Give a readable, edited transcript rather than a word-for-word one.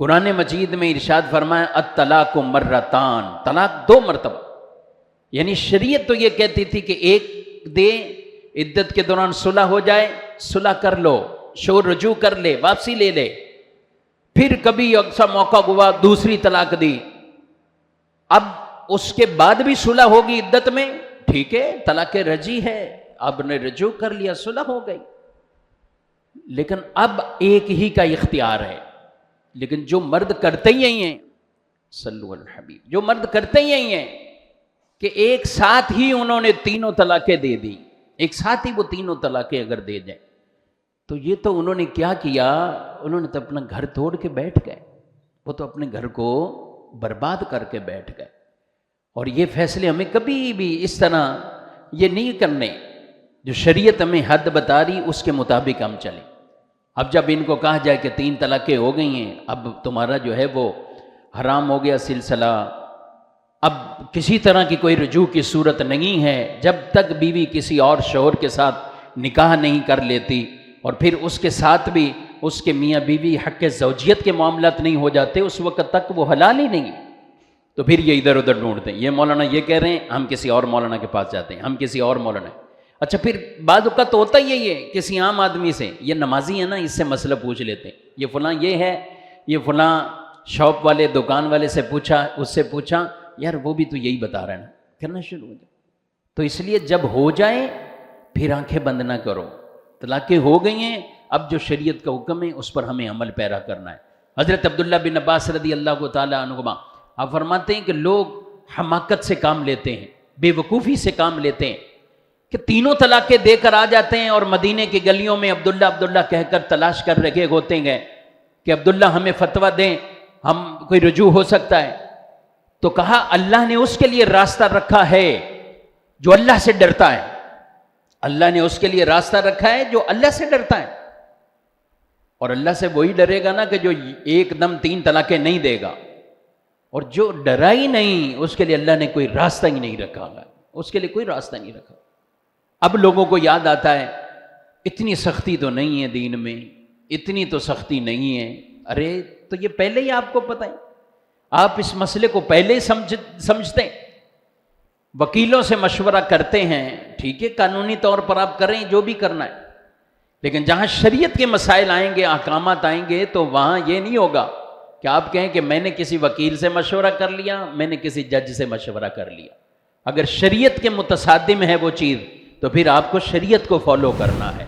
قرآن مجید میں ارشاد فرمایا الطلاق مرتان، طلاق 2 مرتبہ، یعنی شریعت تو یہ کہتی تھی کہ ایک دے، عدت کے دوران صلح ہو جائے، صلح کر لو، شور رجوع کر لے، واپسی لے لے، پھر کبھی اکثر موقع ہوا دوسری طلاق دی، اب اس کے بعد بھی صلح ہوگی عدت میں، ٹھیک ہے، طلاق رجعی ہے، اب نے رجوع کر لیا، صلح ہو گئی۔ لیکن اب ایک ہی کا اختیار ہے، لیکن جو مرد کرتے ہی ہیں، صلو علی الحبیب، جو مرد کرتے ہی ہیں کہ ایک ساتھ ہی انہوں نے تینوں طلاقیں دے دی، ایک ساتھ ہی وہ تینوں طلاقیں اگر دے دیں، تو یہ تو انہوں نے کیا کیا، انہوں نے تو اپنا گھر توڑ کے بیٹھ گئے، وہ تو اپنے گھر کو برباد کر کے بیٹھ گئے۔ اور یہ فیصلے ہمیں کبھی بھی اس طرح یہ نہیں کرنے، جو شریعت ہمیں حد بتا رہی اس کے مطابق ہم چلیں۔ اب جب ان کو کہا جائے کہ 3 طلاقیں ہو گئی ہیں، اب تمہارا جو ہے وہ حرام ہو گیا سلسلہ، اب کسی طرح کی کوئی رجوع کی صورت نہیں ہے، جب تک بیوی کسی اور شوہر کے ساتھ نکاح نہیں کر لیتی، اور پھر اس کے ساتھ بھی اس کے میاں بیوی حق زوجیت کے معاملات نہیں ہو جاتے، اس وقت تک وہ حلال ہی نہیں۔ تو پھر یہ ادھر ادھر ڈھونڈتے ہیں، یہ مولانا یہ کہہ رہے ہیں، ہم کسی اور مولانا کے پاس جاتے ہیں، ہم کسی اور مولانا۔ اچھا، پھر بعض اوقات تو ہوتا ہی ہے کسی عام آدمی سے، یہ نمازی ہے نا، اس سے مسئلہ پوچھ لیتے ہیں، یہ فلاں یہ ہے، یہ فلاں شاپ والے دکان والے سے پوچھا، اس سے پوچھا، یار وہ بھی تو یہی بتا رہا ہے نا، کرنا شروع ہو جائے۔ تو اس لیے جب ہو جائے پھر آنکھیں بند نہ کرو، طلاقیں ہو گئی ہیں، اب جو شریعت کا حکم ہے اس پر ہمیں عمل پیرا کرنا ہے۔ حضرت عبداللہ بن عباس رضی اللہ تعالیٰ عنہما آپ فرماتے ہیں کہ لوگ حماقت سے کام لیتے ہیں، بے وقوفی سے کام لیتے ہیں، کہ تینوں طلاقیں دے کر آ جاتے ہیں، اور مدینے کی گلیوں میں عبداللہ عبداللہ کہہ کر تلاش کر رکھے ہوتے ہیں کہ عبداللہ ہمیں فتویٰ دیں، ہم کوئی رجوع ہو سکتا ہے۔ تو کہا اللہ نے اس کے لیے راستہ رکھا ہے جو اللہ سے ڈرتا ہے، اللہ نے اس کے لیے راستہ رکھا ہے جو اللہ سے ڈرتا ہے، اور اللہ سے وہی ڈرے گا نا کہ جو ایک دم 3 طلاقیں نہیں دے گا، اور جو ڈرا ہی نہیں اس کے لیے اللہ نے کوئی راستہ ہی نہیں رکھا ہے، اس کے لیے کوئی راستہ نہیں رکھا۔ اب لوگوں کو یاد آتا ہے اتنی سختی تو نہیں ہے دین میں، اتنی تو سختی نہیں ہے، ارے تو یہ پہلے ہی آپ کو پتہ ہے، آپ اس مسئلے کو پہلے ہی سمجھتے ہیں، وکیلوں سے مشورہ کرتے ہیں، ٹھیک ہے، قانونی طور پر آپ کریں جو بھی کرنا ہے، لیکن جہاں شریعت کے مسائل آئیں گے، احکامات آئیں گے، تو وہاں یہ نہیں ہوگا کہ آپ کہیں کہ میں نے کسی وکیل سے مشورہ کر لیا، میں نے کسی جج سے مشورہ کر لیا۔ اگر شریعت کے متصادم ہے وہ چیز، تو پھر آپ کو شریعت کو فالو کرنا ہے۔